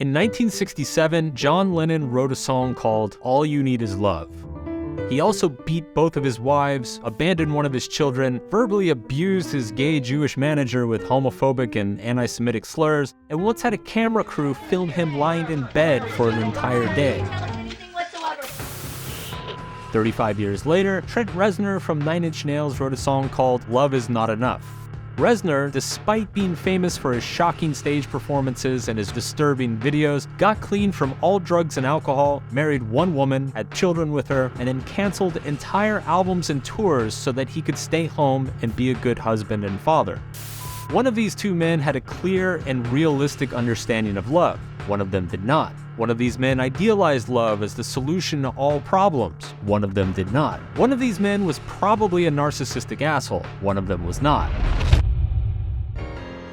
In 1967, John Lennon wrote a song called All You Need Is Love. He also beat both of his wives, abandoned one of his children, verbally abused his gay Jewish manager with homophobic and anti-Semitic slurs, and once had a camera crew film him lying in bed for an entire day. 35 years later, Trent Reznor from 9 Inch Nails wrote a song called Love Is Not Enough. Reznor, despite being famous for his shocking stage performances and his disturbing videos, got clean from all drugs and alcohol, married one woman, had children with her, and then canceled entire albums and tours so that he could stay home and be a good husband and father. One of these two men had a clear and realistic understanding of love. One of them did not. One of these men idealized love as the solution to all problems. One of them did not. One of these men was probably a narcissistic asshole. One of them was not.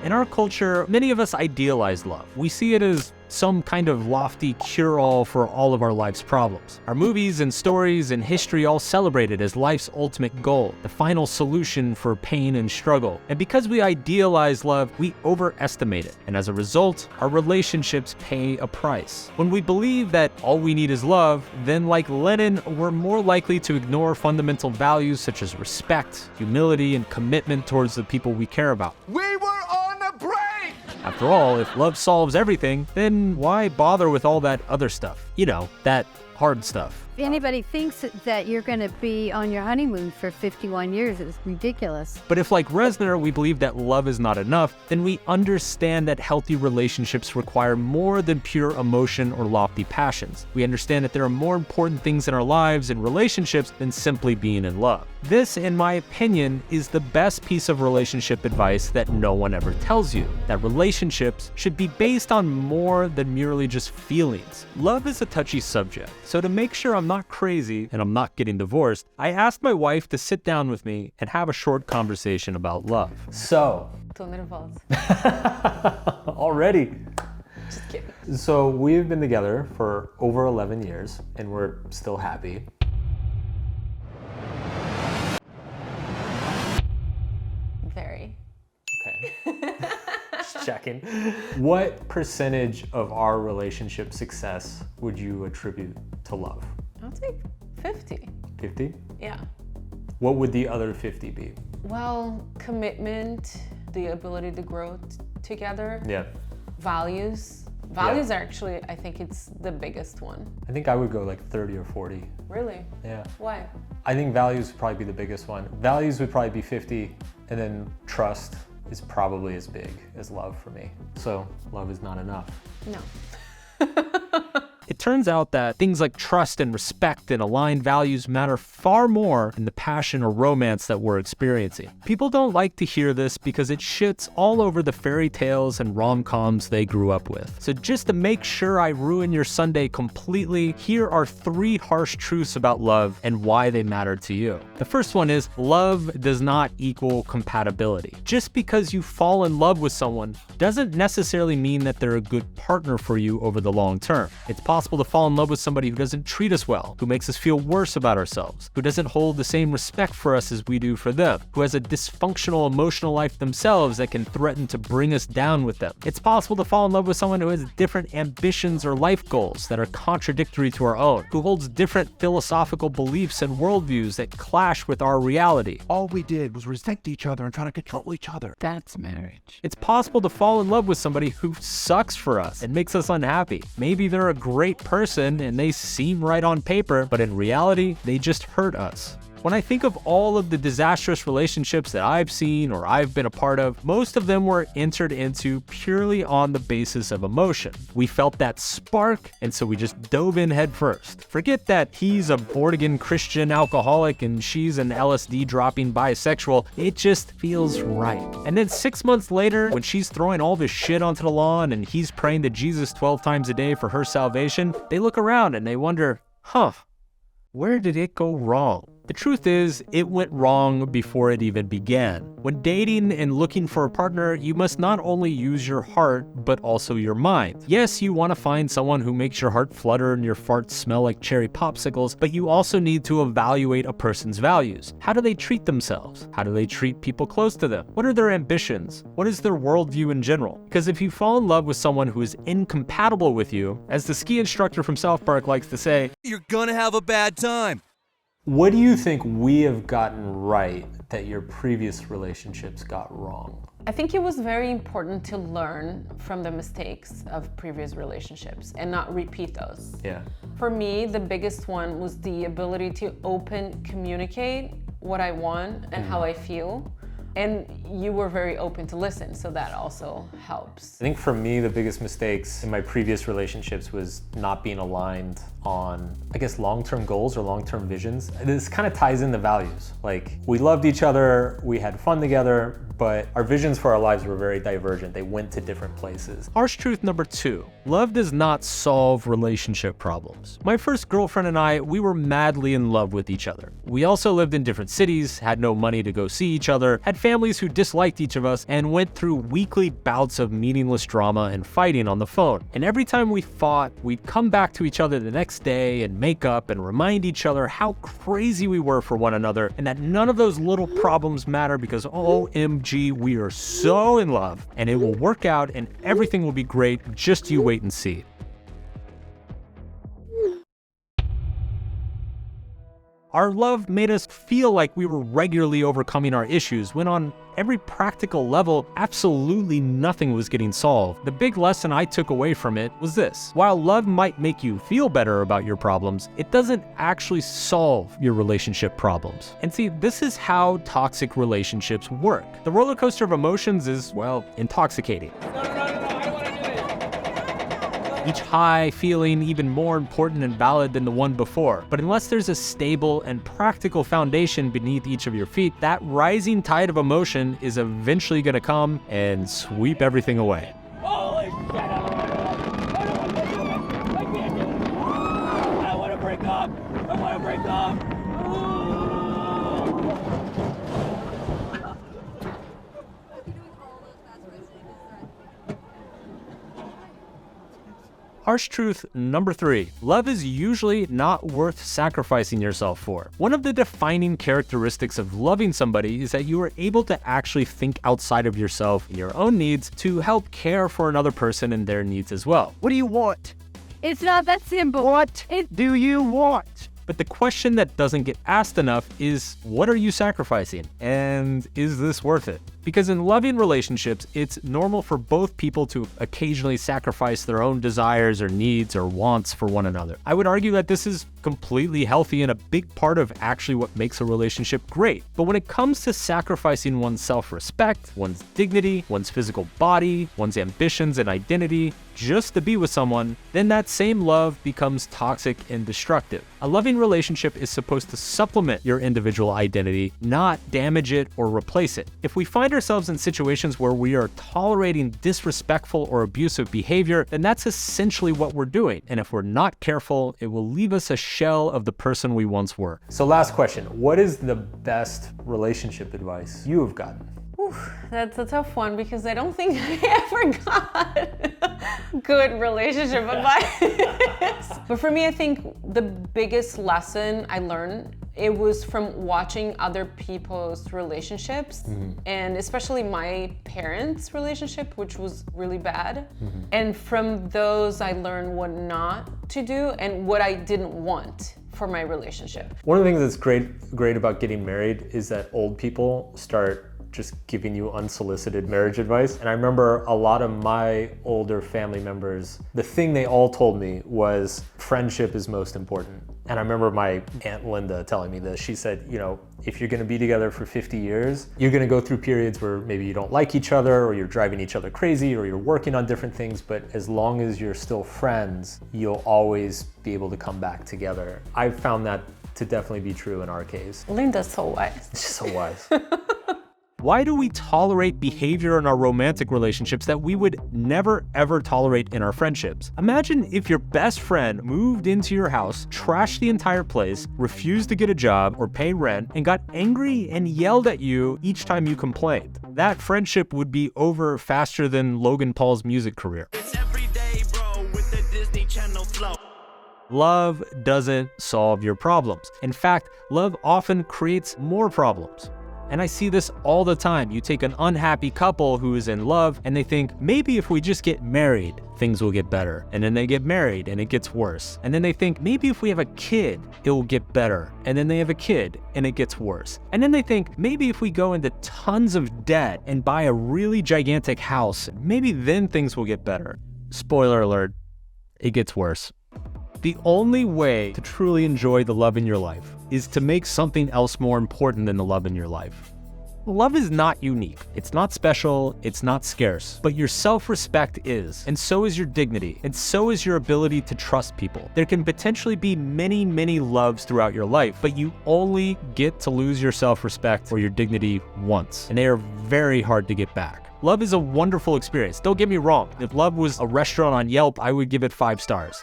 In our culture, many of us idealize love. We see it as some kind of lofty cure-all for all of our life's problems. Our movies and stories and history all celebrate it as life's ultimate goal, the final solution for pain and struggle. And because we idealize love, we overestimate it. And as a result, our relationships pay a price. When we believe that all we need is love, then like Lennon, we're more likely to ignore fundamental values such as respect, humility, and commitment towards the people we care about. We were on a break! After all, if love solves everything, then why bother with all that other stuff? You know, that hard stuff. If anybody thinks that you're going to be on your honeymoon for 51 years, it's ridiculous. But if, like Reznor, we believe that love is not enough, then we understand that healthy relationships require more than pure emotion or lofty passions. We understand that there are more important things in our lives and relationships than simply being in love. This, in my opinion, is the best piece of relationship advice that no one ever tells you, that relationships should be based on more than merely just feelings. Love is a touchy subject, so to make sure I'm not crazy and I'm not getting divorced, I asked my wife to sit down with me and have a short conversation about love. So, Tô nervosa. already. Just kidding. So we've been together for over 11 years and we're still happy. Very. Okay. Just checking. What percentage of our relationship success would you attribute to love? I'll take 50. 50? Yeah. What would the other 50 be? Well, commitment, the ability to grow together. Yeah. Values. Values are actually, I think it's the biggest one. I think I would go like 30 or 40. Really? Yeah. Why? I think values would probably be the biggest one. Values would probably be 50, and then trust is probably as big as love for me. So love is not enough. No. It turns out that things like trust and respect and aligned values matter far more than the passion or romance that we're experiencing. People don't like to hear this because it shits all over the fairy tales and rom-coms they grew up with. So just to make sure I ruin your Sunday completely, here are 3 harsh truths about love and why they matter to you. The first one is love does not equal compatibility. Just because you fall in love with someone doesn't necessarily mean that they're a good partner for you over the long term. It's possible to fall in love with somebody who doesn't treat us well, who makes us feel worse about ourselves, who doesn't hold the same respect for us as we do for them, who has a dysfunctional emotional life themselves that can threaten to bring us down with them. It's possible to fall in love with someone who has different ambitions or life goals that are contradictory to our own, who holds different philosophical beliefs and worldviews that clash with our reality. All we did was resent each other and try to control each other. That's marriage. It's possible to fall in love with somebody who sucks for us and makes us unhappy. Maybe they're a great person and they seem right on paper, but in reality, they just hurt us. When I think of all of the disastrous relationships that I've seen or I've been a part of, most of them were entered into purely on the basis of emotion. We felt that spark, and so we just dove in head first. Forget that he's a born-again Christian alcoholic and she's an LSD-dropping bisexual. It just feels right. And then 6 months later, when she's throwing all this shit onto the lawn and he's praying to Jesus 12 times a day for her salvation, they look around and they wonder, where did it go wrong? The truth is, it went wrong before it even began. When dating and looking for a partner, you must not only use your heart, but also your mind. Yes, you want to find someone who makes your heart flutter and your farts smell like cherry popsicles, but you also need to evaluate a person's values. How do they treat themselves? How do they treat people close to them? What are their ambitions? What is their worldview in general? Because if you fall in love with someone who is incompatible with you, as the ski instructor from South Park likes to say, you're gonna have a bad time. what do you think we have gotten right that your previous relationships got wrong? I think it was very important to learn from the mistakes of previous relationships and not repeat those. Yeah. For me, the biggest one was the ability to communicate what I want and how I feel. And you were very open to listen, so that also helps. I think for me, the biggest mistakes in my previous relationships was not being aligned on, I guess, long-term goals or long-term visions. This kind of ties into values. Like, we loved each other, we had fun together, but our visions for our lives were very divergent. They went to different places. Harsh truth number 2. Love does not solve relationship problems. My first girlfriend and I, we were madly in love with each other. We also lived in different cities, had no money to go see each other, had families who disliked each of us, and went through weekly bouts of meaningless drama and fighting on the phone. And every time we fought, we'd come back to each other the next day and make up and remind each other how crazy we were for one another and that none of those little problems matter because OMG, we are so in love and it will work out and everything will be great. Just you wait and see. Our love made us feel like we were regularly overcoming our issues when on every practical level, absolutely nothing was getting solved. The big lesson I took away from it was this: while love might make you feel better about your problems, it doesn't actually solve your relationship problems. And see, this is how toxic relationships work. The roller coaster of emotions is, well, intoxicating. Each high feeling even more important and valid than the one before. But unless there's a stable and practical foundation beneath each of your feet, that rising tide of emotion is eventually gonna come and sweep everything away. Holy shit! I can't do it! I wanna break up! I wanna break up! Harsh truth number 3. Love is usually not worth sacrificing yourself for. One of the defining characteristics of loving somebody is that you are able to actually think outside of yourself and your own needs to help care for another person and their needs as well. What do you want? It's not that simple. What do you want? But the question that doesn't get asked enough is, what are you sacrificing? And is this worth it? Because in loving relationships, it's normal for both people to occasionally sacrifice their own desires or needs or wants for one another. I would argue that this is completely healthy and a big part of actually what makes a relationship great. But when it comes to sacrificing one's self-respect, one's dignity, one's physical body, one's ambitions and identity, just to be with someone, then that same love becomes toxic and destructive. A loving relationship is supposed to supplement your individual identity, not damage it or replace it. If we find ourselves in situations where we are tolerating disrespectful or abusive behavior, then that's essentially what we're doing. And if we're not careful, it will leave us a shell of the person we once were. So last question, what is the best relationship advice you have gotten? That's a tough one because I don't think I ever got good relationship advice. But for me, I think the biggest lesson I learned, it was from watching other people's relationships, and especially my parents' relationship, which was really bad. And from those, I learned what not to do and what I didn't want for my relationship. One of the things that's great about getting married is that old people start just giving you unsolicited marriage advice. And I remember a lot of my older family members, the thing they all told me was friendship is most important. And I remember my Aunt Linda telling me this. She said, you know, if you're gonna be together for 50 years, you're gonna go through periods where maybe you don't like each other or you're driving each other crazy or you're working on different things, but as long as you're still friends, you'll always be able to come back together. I've found that to definitely be true in our case. Linda's so wise. She's so wise. Why do we tolerate behavior in our romantic relationships that we would never ever tolerate in our friendships? Imagine if your best friend moved into your house, trashed the entire place, refused to get a job or pay rent, and got angry and yelled at you each time you complained. That friendship would be over faster than Logan Paul's music career. It's every day, bro, with the Disney Channel flow. Love doesn't solve your problems. In fact, love often creates more problems. And I see this all the time. You take an unhappy couple who is in love and they think, maybe if we just get married, things will get better. And then they get married and it gets worse. And then they think, maybe if we have a kid, it will get better. And then they have a kid and it gets worse. And then they think, maybe if we go into tons of debt and buy a really gigantic house, maybe then things will get better. Spoiler alert, it gets worse. The only way to truly enjoy the love in your life is to make something else more important than the love in your life. Love is not unique. It's not special. It's not scarce. But your self-respect is, and so is your dignity, and so is your ability to trust people. There can potentially be many, many loves throughout your life, but you only get to lose your self-respect or your dignity once, and they are very hard to get back. Love is a wonderful experience. Don't get me wrong. If love was a restaurant on Yelp, I would give it 5 stars.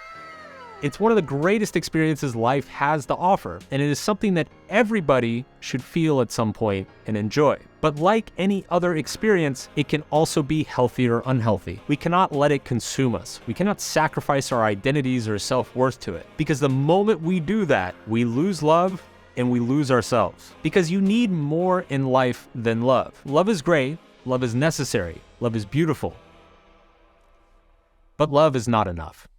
It's one of the greatest experiences life has to offer, and it is something that everybody should feel at some point and enjoy. But like any other experience, it can also be healthy or unhealthy. We cannot let it consume us. We cannot sacrifice our identities or self-worth to it, because the moment we do that, we lose love and we lose ourselves. Because you need more in life than love. Love is great, love is necessary, love is beautiful, but love is not enough.